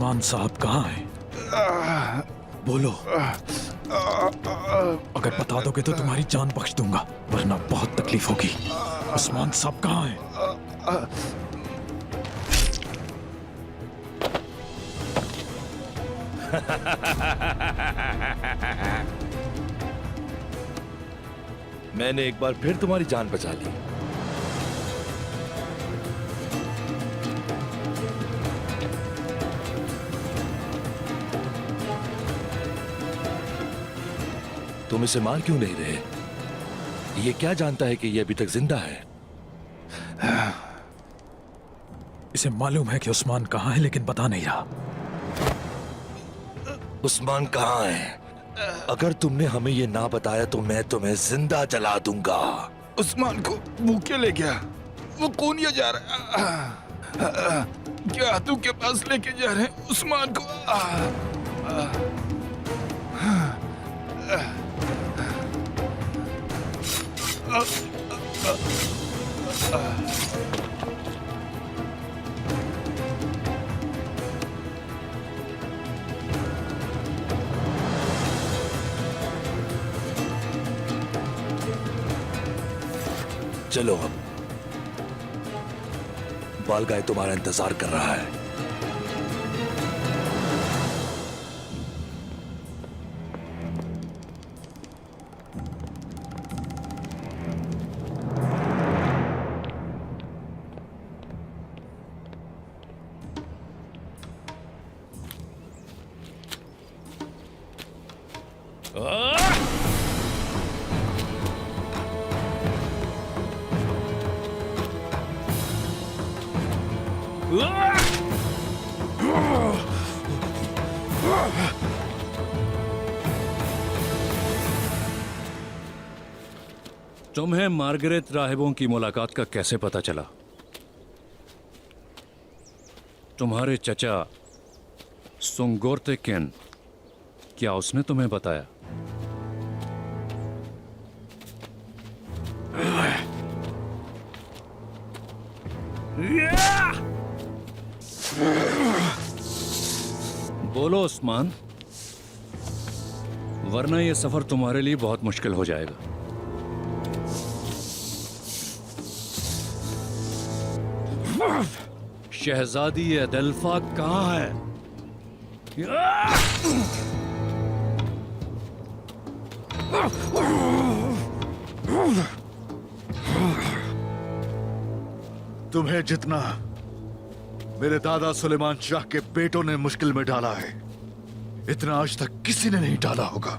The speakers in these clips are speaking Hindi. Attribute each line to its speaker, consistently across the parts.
Speaker 1: उस्मान साहब कहाँ हैं? बोलो। अगर बता दोगे तो तुम्हारी जान बख्श दूंगा, वरना बहुत तकलीफ होगी। उस्मान साहब कहाँ हैं?
Speaker 2: मैंने एक बार फिर तुम्हारी जान बचा ली। तुम इसे मार क्यों नहीं रहे? ये क्या जानता है कि ये अभी तक जिंदा है?
Speaker 1: इसे मालूम है कि उस्मान कहाँ है, लेकिन बता नहीं रहा।
Speaker 2: उस्मान कहाँ है? अगर तुमने हमें ये ना बताया तो मैं तुम्हें जिंदा जला दूंगा।
Speaker 3: उस्मान को भूखे ले गया। वो कौन जा रहा है? क्या हाथों के पास लेके जा रहे हैं उस्मान को?
Speaker 2: चलो अब, बाल गाय तुम्हारा इंतजार कर रहा है।
Speaker 4: तुम्हें मार्गरेट राहिबों की मुलाकात का कैसे पता चला? तुम्हारे चचा सुंगोर्ते केन, क्या उसने तुम्हें बताया? बोलो उस्मान, वरना यह सफर तुम्हारे लिए बहुत मुश्किल हो जाएगा। शहजादी अदल्फा कहाँ है?
Speaker 5: तुम्हें जितना मेरे दादा सुलेमान शाह के बेटों ने मुश्किल में डाला है, इतना आज तक किसी ने नहीं डाला होगा।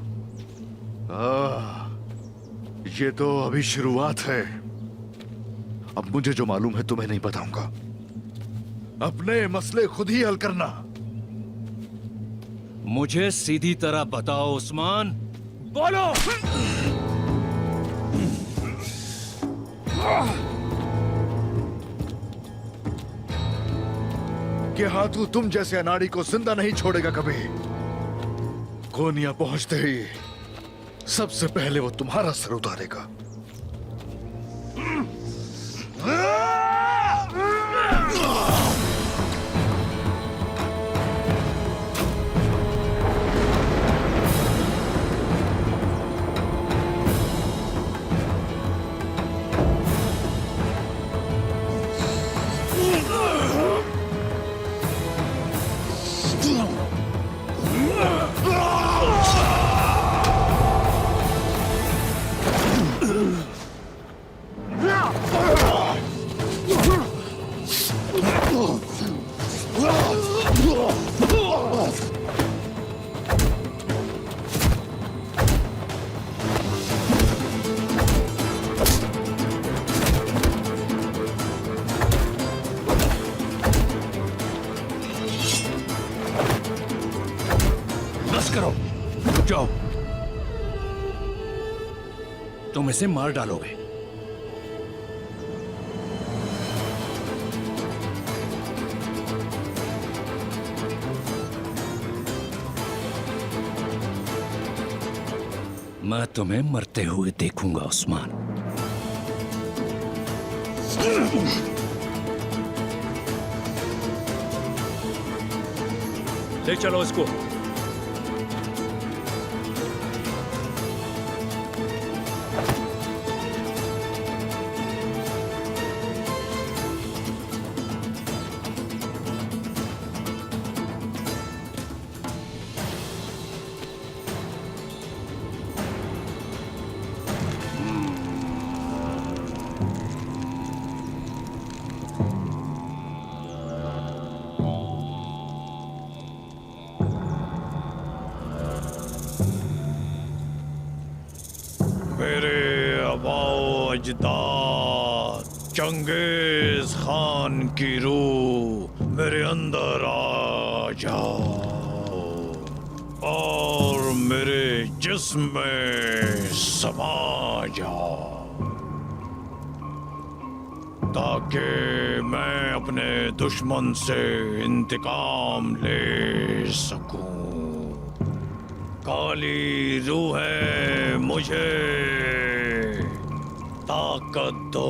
Speaker 5: ये तो अभी शुरुआत है। अब मुझे जो मालूम है तुम्हें नहीं बताऊंगा। अपने मसले खुद ही हल करना।
Speaker 4: मुझे सीधी तरह बताओ उस्मान, बोलो।
Speaker 5: कि हाथू तुम जैसे अनाड़ी को जिंदा नहीं छोड़ेगा कभी। कोनिया पहुंचते ही सबसे पहले वो तुम्हारा सर उतारेगा।
Speaker 4: तुम इसे मार डालोगे। मैं तुम्हें मरते हुए देखूंगा उस्मान। ले चलो इसको।
Speaker 3: मेरे आबाओ अजदाद चंगेज खान की रूह मेरे अंदर आ जाओ और मेरे जिस्म में समा जाओ, ताकि मैं अपने दुश्मन से इंतकाम ले सकूं। काली रूह है, मुझे ताकत दो।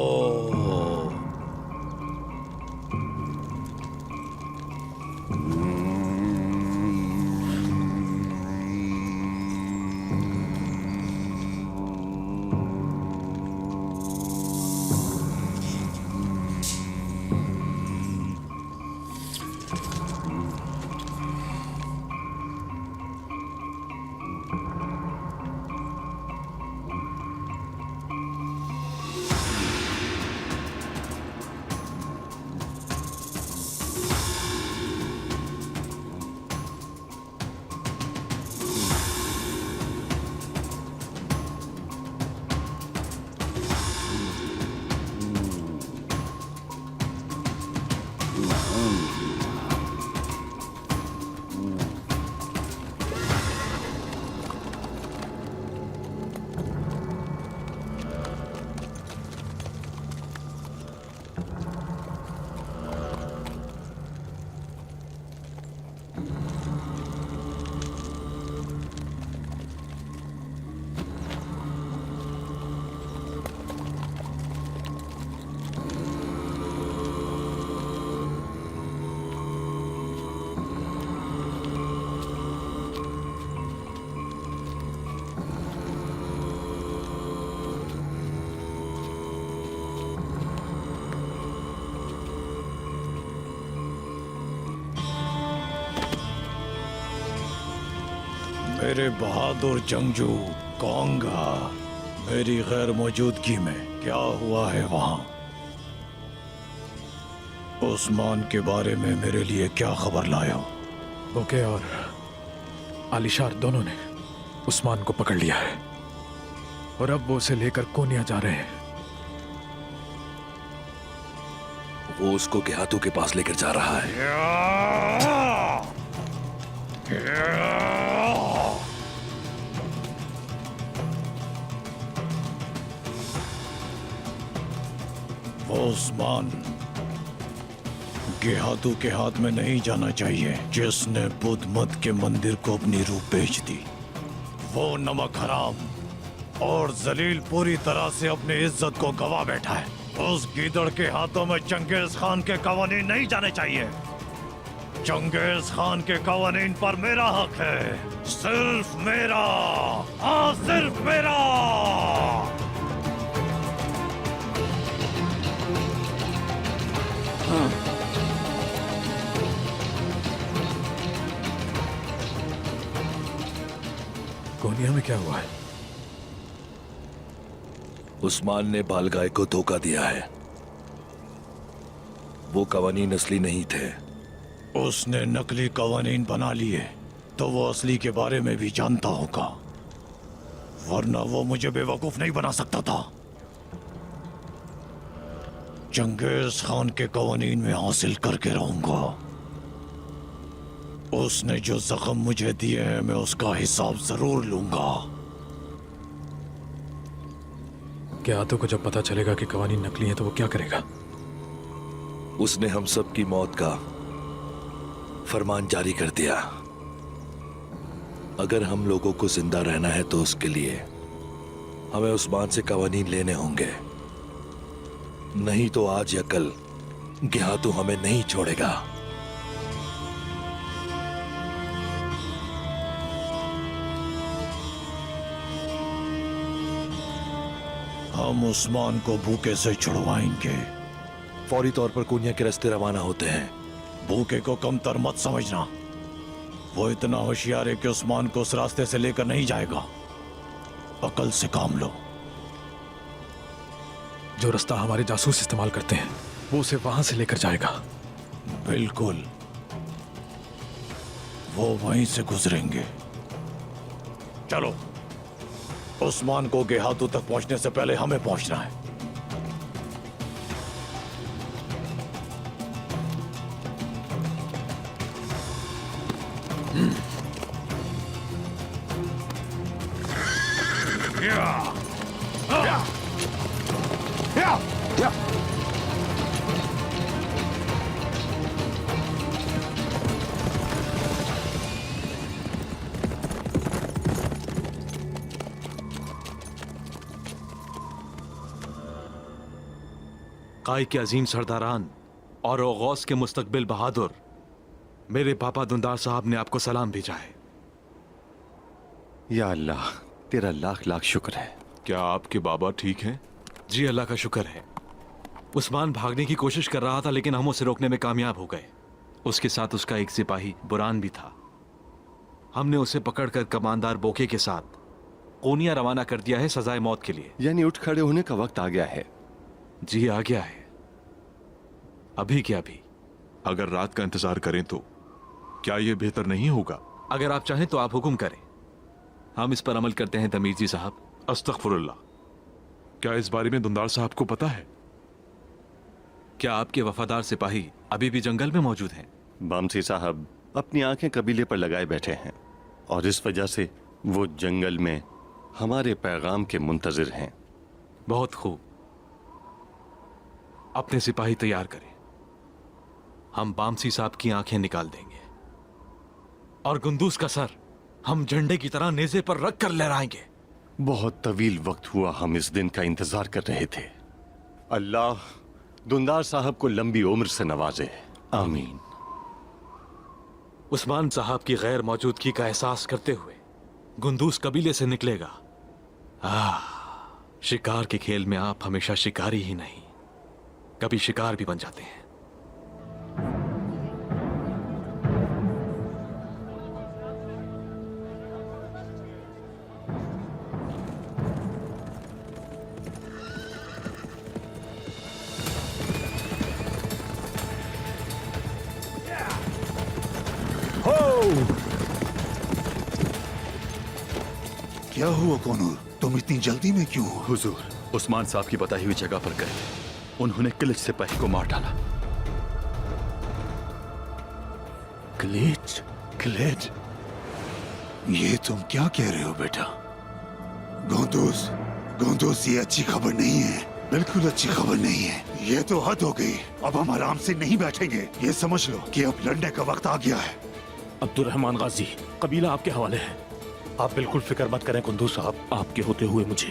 Speaker 3: मेरे बहादुर जंगजू कहूंगा, मेरी गैर मौजूदगी में क्या हुआ है वहां? उस्मान के बारे में मेरे लिए क्या खबर लाए हो?
Speaker 1: बोके और आलिशार दोनों ने उस्मान को पकड़ लिया है और अब वो उसे लेकर कोनिया जा रहे हैं।
Speaker 2: वो उसको गेहातू के पास लेकर जा रहा है। उस्मान गेहातू के हाथ में नहीं जाना चाहिए, जिसने बुद्ध मत के मंदिर को अपनी रूह बेच दी। वो नमक हराम और जलील पूरी तरह से अपनी इज्जत को गवा बैठा है। उस गीदड़ के हाथों में चंगेज खान के कवानीन नहीं जाने चाहिए। चंगेज खान के कवानीन पर मेरा हक है, सिर्फ मेरा, हाँ सिर्फ मेरा।
Speaker 1: कोनिया में क्या हुआ है?
Speaker 2: उस्मान ने बालगाय को धोखा दिया है। वो कवानीन असली नहीं थे।
Speaker 3: उसने नकली कवानीन बना लिए तो वो असली के बारे में भी जानता होगा, वरना वो मुझे बेवकूफ नहीं बना सकता था। चंगेज खान के कवानीन में हासिल करके रहूंगा। उसने जो जख्म मुझे दिए हैं मैं उसका हिसाब जरूर लूंगा।
Speaker 1: क्या आतो को जब पता चलेगा कि कवानीन नकली है तो वो क्या करेगा?
Speaker 2: उसने हम सब की मौत का फरमान जारी कर दिया। अगर हम लोगों को जिंदा रहना है तो उसके लिए हमें उस्मान से कवानीन लेने होंगे, नहीं तो आज या कल गेहातू हमें नहीं छोड़ेगा। हम उस्मान को भूखे से छुड़वाएंगे।
Speaker 3: फौरी तौर पर कोनिया के रास्ते रवाना होते हैं।
Speaker 2: भूखे को कमतर मत समझना। वो इतना होशियार है कि उस्मान को उस रास्ते से लेकर नहीं जाएगा। अकल से काम लो।
Speaker 1: जो रास्ता हमारे जासूस इस्तेमाल करते हैं वो उसे वहां से लेकर जाएगा।
Speaker 2: बिल्कुल, वो वहीं से गुजरेंगे। चलो, उस्मान को गेहातू तक पहुंचने से पहले हमें पहुंचना है।
Speaker 6: काई के अजीम सरदारान और गौस के मुस्तकबिल बहादुर, मेरे पापा दुंदार साहब ने आपको सलाम भेजा है।
Speaker 7: या अल्लाह, तेरा लाख लाख शुक्र है।
Speaker 8: क्या आपके बाबा ठीक हैं?
Speaker 6: जी अल्लाह का शुक्र है। उस्मान भागने की कोशिश कर रहा था लेकिन हम उसे रोकने में कामयाब हो गए। उसके साथ उसका एक सिपाही बुरान भी था। हमने उसे पकड़कर कमांडर बोके के साथ कोनिया रवाना कर दिया है सजाए मौत के लिए।
Speaker 7: यानी उठ खड़े होने का वक्त आ गया है।
Speaker 6: जी आ गया है। अभी क्या अभी?
Speaker 8: अगर रात का इंतजार करें तो क्या यह बेहतर नहीं होगा?
Speaker 6: अगर आप चाहें तो आप हुक्म करें, हम इस पर अमल करते हैं तमीर जी साहब।
Speaker 8: अस्तगफुरुल्लाह। क्या इस बारे में दुंदार साहब को पता है?
Speaker 6: क्या आपके वफादार सिपाही अभी भी जंगल में मौजूद हैं?
Speaker 7: बामसी साहब अपनी आंखें कबीले पर लगाए बैठे हैं और इस वजह से वो जंगल में हमारे पैगाम के मुंतजिर हैं।
Speaker 6: बहुत खूब, अपने सिपाही तैयार करें। हम बामसी साहब की आंखें निकाल देंगे और गुंदूस का सर हम झंडे की तरह नेज़े पर रख कर लहराएंगे।
Speaker 7: बहुत तवील वक्त हुआ हम इस दिन का इंतजार कर रहे थे। अल्लाह दुंदार साहब को लंबी उम्र से नवाजे। आमीन।
Speaker 6: उस्मान साहब की गैर मौजूदगी का एहसास करते हुए गुंदूस कबीले से निकलेगा। शिकार के खेल में आप हमेशा शिकारी ही नहीं, कभी शिकार भी बन जाते हैं।
Speaker 5: क्या हुआ कोनूर? तुम इतनी जल्दी में क्यों हो?
Speaker 9: हुजूर, उस्मान साहब की बताई हुई जगह पर गए। उन्होंने क्लिच सिपाही को मार डाला।
Speaker 5: क्लेज? क्लेज? ये तुम क्या कह रहे हो बेटा? गोंदूस, गोंदूस, ये अच्छी खबर नहीं है, बिल्कुल अच्छी खबर नहीं है। ये तो हद हो गई। अब हम आराम से नहीं बैठेंगे। ये समझ लो कि अब लड़ने का वक्त आ गया है।
Speaker 3: अब्दुर्रहमान गाजी, कबीला आपके हवाले है। आप बिल्कुल फिक्र मत करें कुंदूस साहब। आपके होते हुए मुझे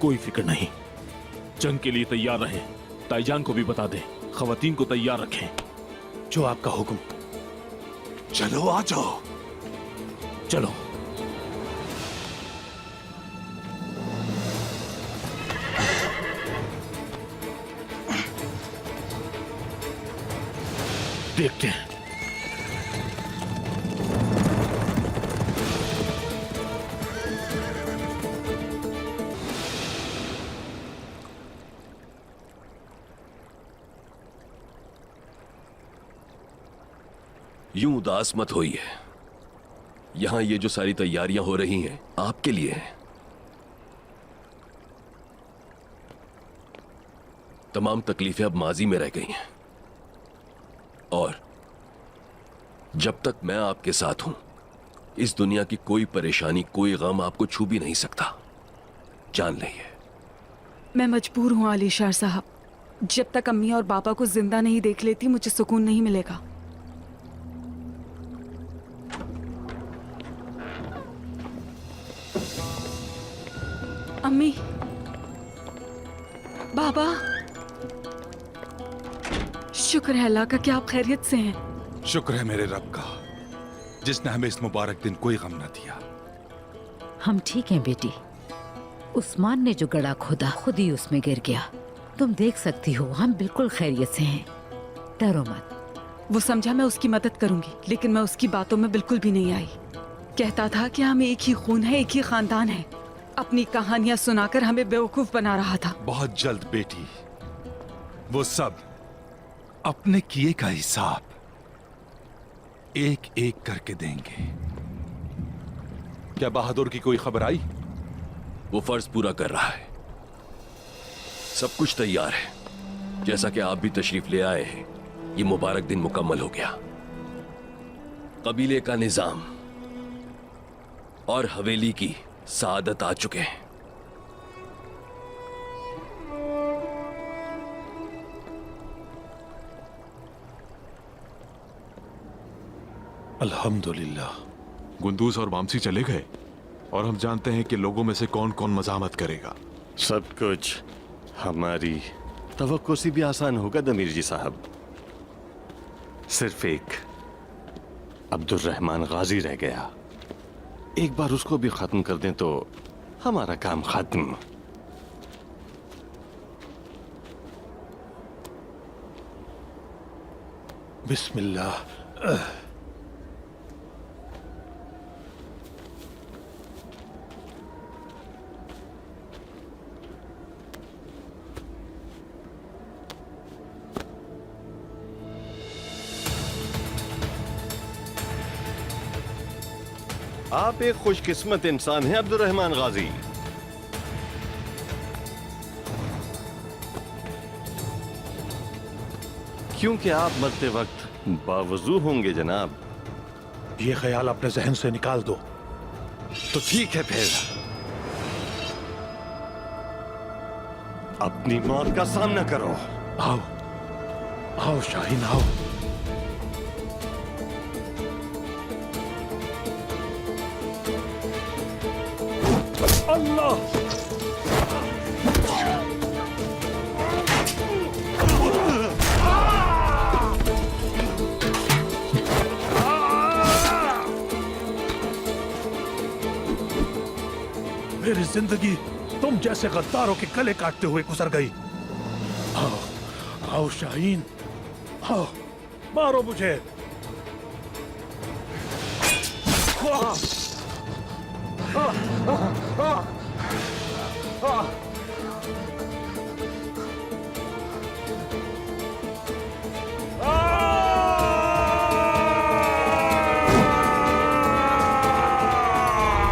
Speaker 3: कोई फिक्र नहीं। जंग के लिए तैयार रहें। ताईजान को भी बता दें, खवातीन को तैयार रखें। जो आपका हुक्म।
Speaker 5: चलो आ जाओ।
Speaker 3: चलो। देखते हैं।
Speaker 10: यूं उदास मत होइए। यहां ये जो सारी तैयारियां हो रही हैं आपके लिए हैं। तमाम तकलीफें अब माजी में रह गई हैं और जब तक मैं आपके साथ हूं इस दुनिया की कोई परेशानी, कोई गम आपको छू भी नहीं सकता। जान लीजिए।
Speaker 11: मैं मजबूर हूं आलीशार साहब। जब तक अम्मी और पापा को जिंदा नहीं देख लेती मुझे सुकून नहीं मिलेगा। अम्मी, बाबा, शुक्र है अल्लाह का कि आप खैरियत से हैं।
Speaker 9: शुक्र है मेरे रब का जिसने हमें इस मुबारक दिन कोई गम न दिया।
Speaker 12: हम ठीक हैं बेटी। उस्मान ने जो गड़ा खोदा खुद ही उसमें गिर गया। तुम देख सकती हो हम बिल्कुल खैरियत से हैं, डरो मत।
Speaker 11: वो समझा मैं उसकी मदद करूंगी, लेकिन मैं उसकी बातों में बिल्कुल भी नहीं आई। कहता था कि हम एक ही खून है, एक ही खानदान है। अपनी कहानियां सुनाकर हमें बेवकूफ बना रहा था।
Speaker 5: बहुत जल्द बेटी, वो सब अपने किए का हिसाब एक एक करके देंगे। क्या बहादुर की कोई खबर आई?
Speaker 10: वो फर्ज पूरा कर रहा है। सब कुछ तैयार है। जैसा कि आप भी तशरीफ ले आए हैं, ये मुबारक दिन मुकम्मल हो गया। कबीले का निजाम और हवेली की सादत आ चुके हैं।
Speaker 5: अल्हम्दुलिल्लाह।
Speaker 8: गुंदूस और वामसी चले गए और हम जानते हैं कि लोगों में से कौन कौन मजामत करेगा।
Speaker 7: सब कुछ हमारी तवक्को से भी आसान होगा दमीर जी साहब। सिर्फ एक अब्दुर्रहमान गाजी रह गया। एक बार उसको भी खत्म कर दें तो हमारा काम खत्म।
Speaker 5: बिस्मिल्लाह।
Speaker 7: आप एक खुशकिस्मत इंसान हैं अब्दुर्रहमान गाजी। क्योंकि आप मरते वक्त बावजू होंगे जनाब।
Speaker 5: ये ख्याल अपने जहन से निकाल दो।
Speaker 7: तो ठीक है फिर, अपनी मौत का सामना करो।
Speaker 5: आओ आओ शाहीन आओ। अल्लाह! मेरी जिंदगी तुम जैसे गद्दारों के गले काटते हुए गुजर गई। आओ आओ शाहीन, आओ मारो मुझे।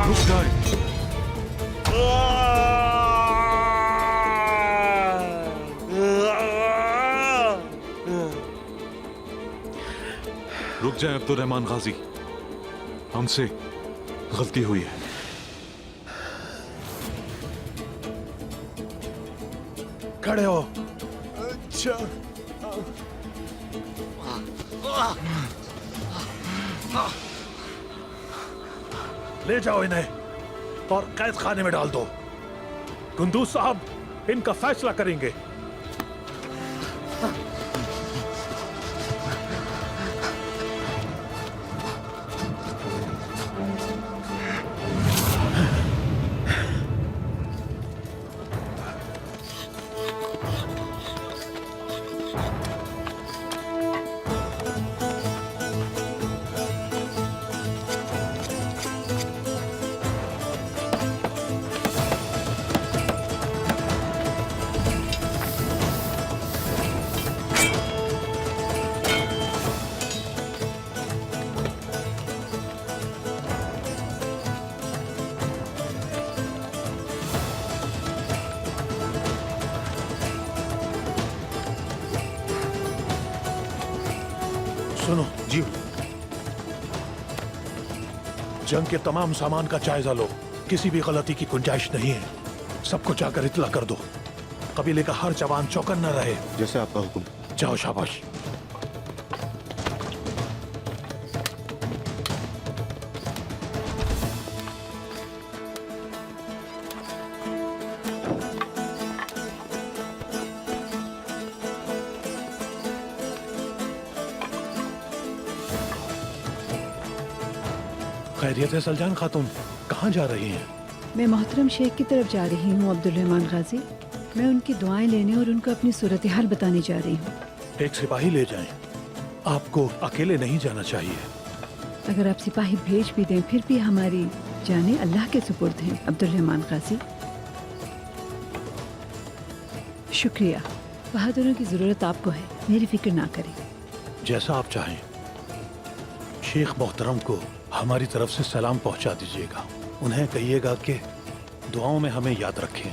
Speaker 5: रुक जाए।
Speaker 8: रुक जाए अब्दुर्रहमान गाजी, हमसे गलती हुई है।
Speaker 5: खड़े हो।
Speaker 7: अच्छा,
Speaker 5: ले जाओ इन्हें और कैद खाने में डाल दो। कुंदूस साहब इनका फैसला करेंगे। सुनो जी, जंग के तमाम सामान का जायजा लो। किसी भी गलती की गुंजाइश नहीं है। सबको जाकर इतला कर दो। कबीले का हर जवान चौकन्ना रहे।
Speaker 9: जैसे आपका हुक्म।
Speaker 5: जाओ, शाबाश। खैरियत है सलजान खातून, कहाँ जा रही हैं?
Speaker 13: मैं मोहतरम शेख की तरफ जा रही हूँ अब्दुल रहमान गाजी। मैं उनकी दुआएं लेने और उनको अपनी सूरत हाल बताने जा रही हूँ।
Speaker 2: एक सिपाही ले जाएं। आपको अकेले नहीं जाना चाहिए।
Speaker 13: अगर आप सिपाही भेज भी दें फिर भी हमारी जाने अल्लाह के सुपुर्द हैं अब्दुल रहमान गाजी। शुक्रिया। बहादुरों की जरूरत आपको है, मेरी फिक्र ना करें।
Speaker 2: जैसा आप चाहें। शेख मोहतरम को हमारी तरफ से सलाम पहुंचा दीजिएगा। उन्हें कहिएगा कि दुआओं में हमें याद रखें।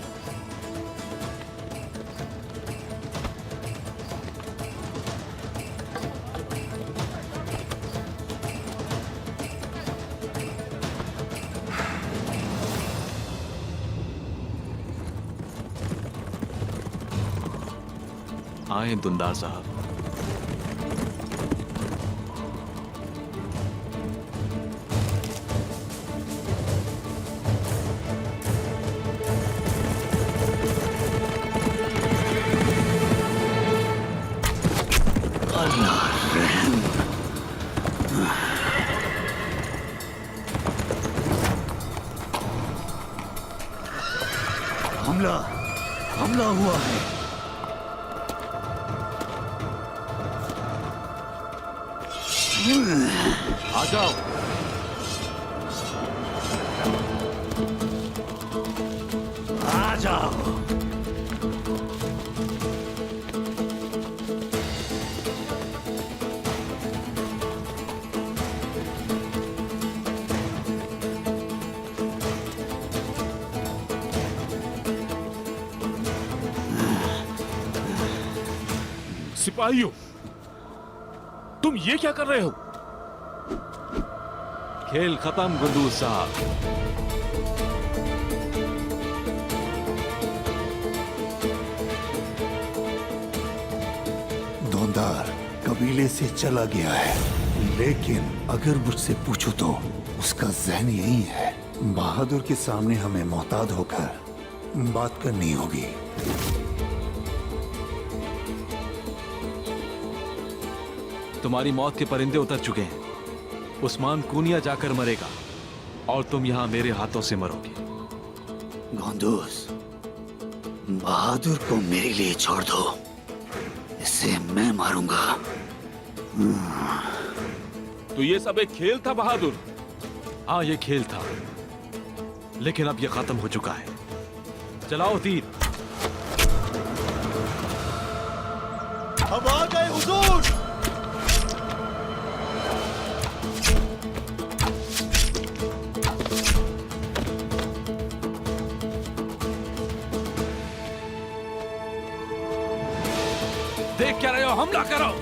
Speaker 6: आए दुंदार साहब।
Speaker 5: हमला हुआ है।
Speaker 6: आ जाओ।
Speaker 5: आ जाओ।
Speaker 3: सिपाहियों, तुम ये क्या कर रहे हो?
Speaker 6: खेल खत्म गुंदूज साहब।
Speaker 5: धोंदार कबीले से चला गया है, लेकिन अगर मुझसे पूछो तो उसका जहन यही है। बहादुर के सामने हमें मोहताद होकर बात करनी होगी।
Speaker 6: तुम्हारी मौत के परिंदे उतर चुके हैं। उस्मान कूनिया जाकर मरेगा और तुम यहां मेरे हाथों से मरोगे।
Speaker 5: गोंदूस, बहादुर को मेरे लिए छोड़ दो, इसे मैं मारूंगा।
Speaker 3: तो ये सब एक खेल था बहादुर?
Speaker 6: हाँ, ये खेल था, लेकिन अब ये खत्म हो चुका है। चलाओ तीर।
Speaker 2: अब आ गए हुजूर।
Speaker 3: देख क्या रहे हो? हमला करो।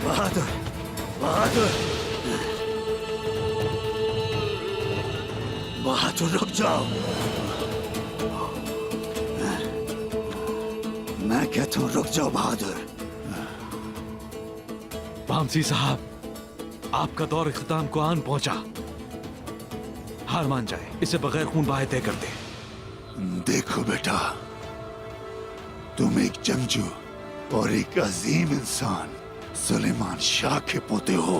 Speaker 5: बहादुर, बहादुर, बहादुर रुक जाओ। मैं कहता हूँ रुक जाओ बहादुर।
Speaker 6: वामसी साहब, आपका दौर इख्तिताम को आन पहुंचा। हार मान जाए, इसे बगैर खून बहाए तय कर दे।
Speaker 5: देखो बेटा, तुम एक जंगजू और एक अजीम इंसान सुलेमान शाह के पोते हो।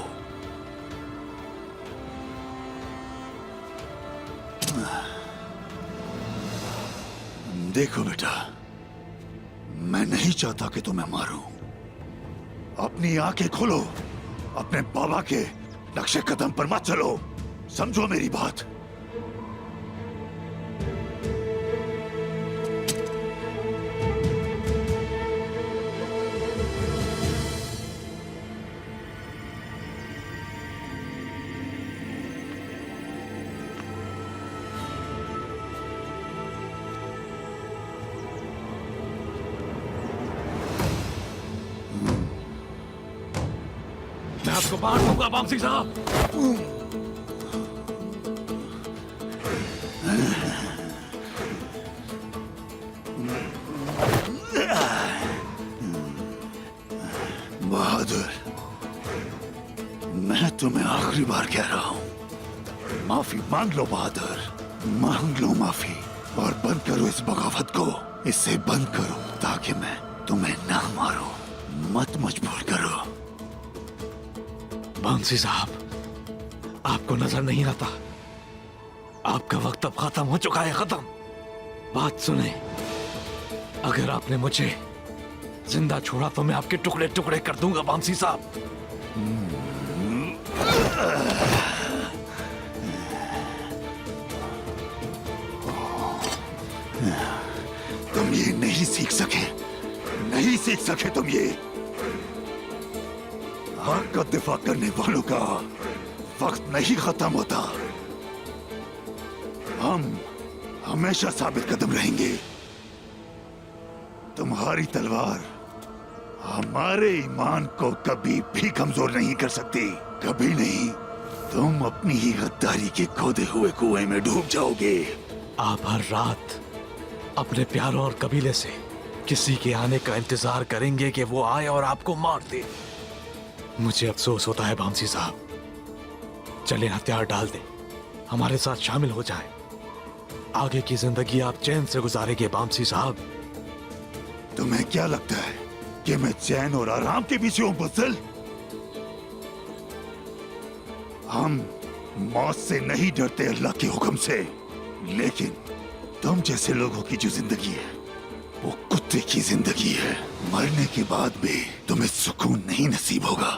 Speaker 5: देखो बेटा, मैं नहीं चाहता कि तुम्हें मारूं, अपनी आंखें खोलो, अपने बाबा के नक्शे कदम पर मत चलो, समझो मेरी बात।
Speaker 3: मैं आपको मार दूंगा वामसी साहब।
Speaker 5: बहादुर, मैं तुम्हें आखिरी बार कह रहा हूं, माफी मांग लो बहादुर, मांग लो माफी और बंद करो इस बगावत को, इसे बंद करो ताकि मैं तुम्हें ना मारूं, मत मजबूर करो।
Speaker 3: वामसी साहब, आपको नजर नहीं आता आपका वक्त अब खत्म हो चुका है, खत्म। बात सुने, अगर आपने मुझे जिंदा छोड़ा तो मैं आपके टुकड़े टुकड़े कर दूंगा वामसी साहब।
Speaker 5: तुम ये नहीं सीख सके, नहीं सीख सके तुम ये। हक का दिफा करने वालों का वक्त नहीं खत्म होता। हम हमेशा साबित कदम रहेंगे। तुम्हारी तलवार हमारे ईमान को कभी भी कमजोर नहीं कर सकती, कभी नहीं। तुम अपनी ही गद्दारी के खोदे हुए कुएं में डूब जाओगे।
Speaker 3: आप हर रात अपने प्यारों और कबीले से किसी के आने का इंतजार करेंगे कि वो आए और आपको मार दे। मुझे अफसोस होता है वामसी साहब, चले हथियार डाल दें, हमारे साथ शामिल हो जाएं। आगे की जिंदगी आप चैन से गुजारेंगे वामसी साहब।
Speaker 5: तुम्हें क्या लगता है कि मैं चैन और आराम के पीछे हूं बुज़दिल? हम मौत से नहीं डरते अल्लाह के हुक्म से, लेकिन तुम जैसे लोगों की जो जिंदगी है वो कुत्ते की जिंदगी है। मरने के बाद भी तुम्हें सुकून नहीं नसीब होगा।